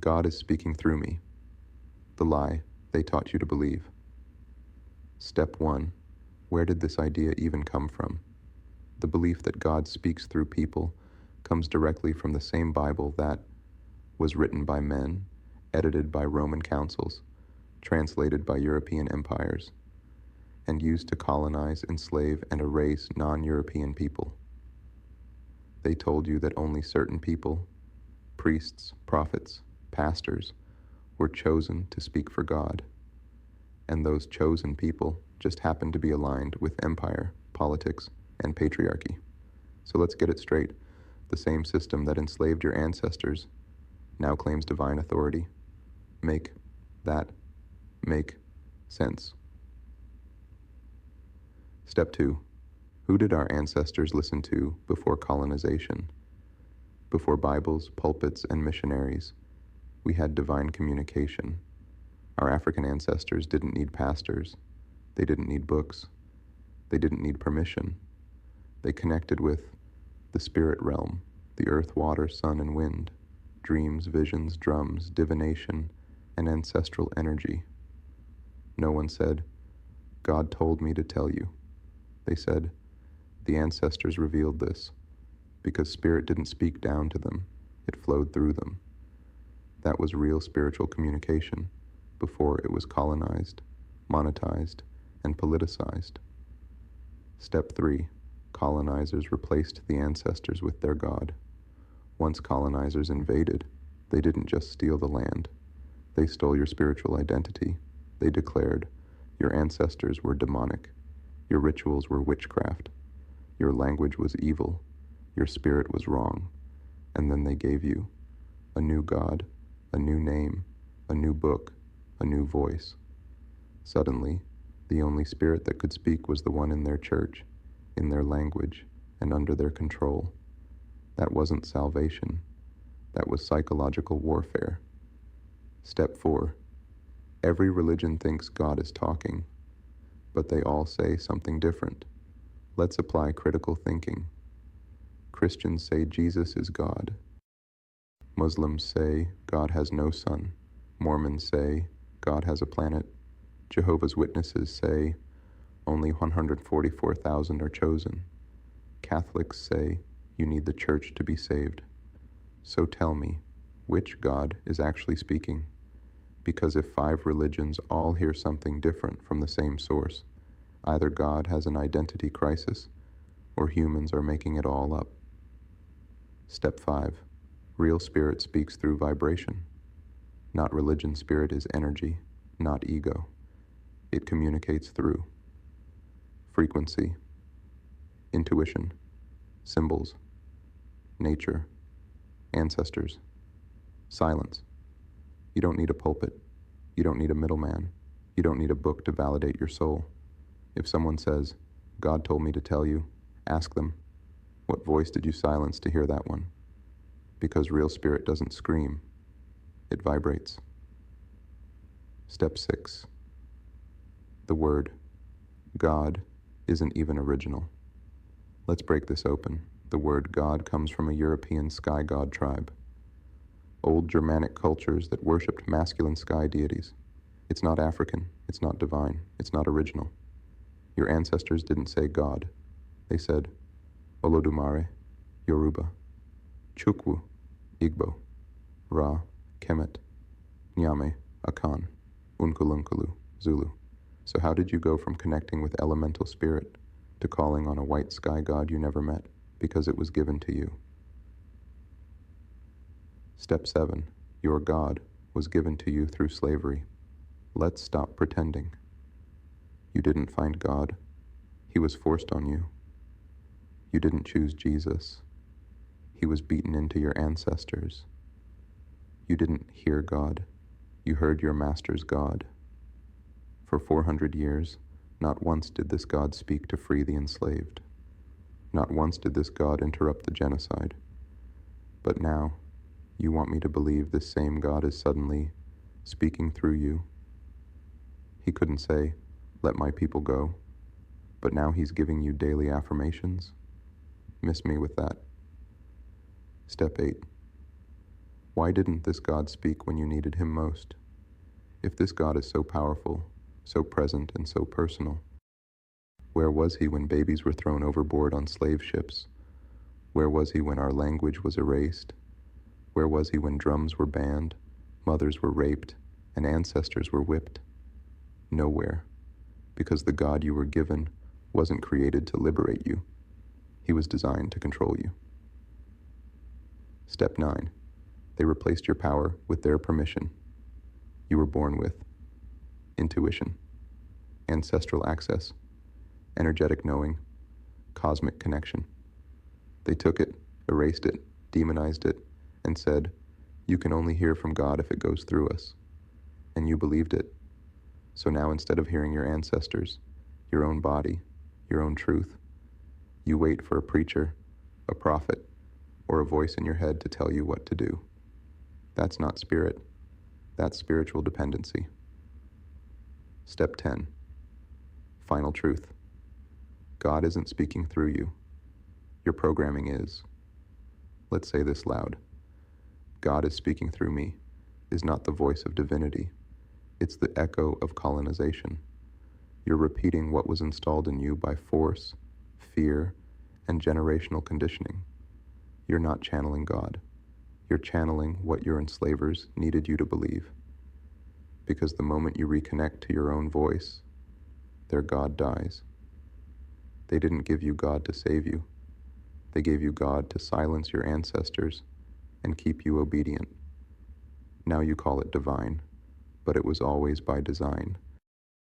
God is speaking through me. The lie they taught you to believe. Step 1. Where did this idea even come from? The belief that God speaks through people comes directly from the same Bible that was written by men, edited by Roman councils, translated by European empires, and used to colonize, enslave, and erase non-European people. They told you that only certain people, priests, prophets, pastors, were chosen to speak for God, and those chosen people just happened to be aligned with empire, politics, and patriarchy. So let's get it straight. The same system that enslaved your ancestors now claims divine authority. Make that make sense. Step 2. Who did our ancestors listen to before colonization? Before Bibles, pulpits, and missionaries, we had divine communication. Our African ancestors didn't need pastors. They didn't need books. They didn't need permission. They connected with the spirit realm, the earth, water, sun, and wind, dreams, visions, drums, divination, and ancestral energy. No one said, "God told me to tell you." They said, "The ancestors revealed this," because spirit didn't speak down to them, it flowed through them. That was real spiritual communication before it was colonized, monetized, and politicized. Step 3. Colonizers replaced the ancestors with their God. Once colonizers invaded, they didn't just steal the land. They stole your spiritual identity. They declared your ancestors were demonic. Your rituals were witchcraft. Your language was evil. Your spirit was wrong. And then they gave you a new God, a new name, a new book, a new voice. Suddenly, the only spirit that could speak was the one in their church, in their language, and under their control. That wasn't salvation. That was psychological warfare. Step 4. Every religion thinks God is talking, but they all say something different. Let's apply critical thinking. Christians say Jesus is God. Muslims say God has no son. Mormons say God has a planet. Jehovah's Witnesses say only 144,000 are chosen. Catholics say you need the church to be saved. So tell me, which God is actually speaking? Because if 5 religions all hear something different from the same source, either God has an identity crisis or humans are making it all up. Step 5. Real spirit speaks through vibration. Not religion. Spirit is energy, not ego. It communicates through frequency, intuition, symbols, nature, ancestors, silence. You don't need a pulpit. You don't need a middleman. You don't need a book to validate your soul. If someone says, "God told me to tell you," ask them, what voice did you silence to hear that one? Because real spirit doesn't scream. It vibrates. Step 6. The word God isn't even original. Let's break this open. The word God comes from a European sky god tribe. Old Germanic cultures that worshipped masculine sky deities. It's not African, it's not divine, it's not original. Your ancestors didn't say God. They said Olodumare, Yoruba, Chukwu, Igbo, Ra, Kemet, Nyame, Akan, Unkulunkulu, Zulu. So how did you go from connecting with elemental spirit to calling on a white sky god you never met? Because it was given to you. Step 7. Your God was given to you through slavery. Let's stop pretending. You didn't find God. He was forced on you. You didn't choose Jesus. He was beaten into your ancestors. You didn't hear God. You heard your master's God. For 400 years, not once did this God speak to free the enslaved. Not once did this God interrupt the genocide. But now, you want me to believe this same God is suddenly speaking through you. He couldn't say, "Let my people go," but now he's giving you daily affirmations. Miss me with that. Step 8. Why didn't this God speak when you needed him most? If this God is so powerful, so present, and so personal, where was he when babies were thrown overboard on slave ships? Where was he when our language was erased? Where was he when drums were banned, mothers were raped, and ancestors were whipped? Nowhere, because the God you were given wasn't created to liberate you. He was designed to control you. Step 9. They replaced your power with their permission. You were born with intuition, ancestral access, energetic knowing, cosmic connection. They took it, erased it, demonized it, and said, "You can only hear from God if it goes through us." And you believed it. So now instead of hearing your ancestors, your own body, your own truth, you wait for a preacher, a prophet, or a voice in your head to tell you what to do. That's not spirit. That's spiritual dependency. Step 10. Final truth. God isn't speaking through you. Your programming is. Let's say this loud. God is speaking through me is not the voice of divinity. It's the echo of colonization. You're repeating what was installed in you by force, fear, and generational conditioning. You're not channeling God. You're channeling what your enslavers needed you to believe. Because the moment you reconnect to your own voice, their God dies. They didn't give you God to save you. They gave you God to silence your ancestors and keep you obedient. Now you call it divine, but it was always by design.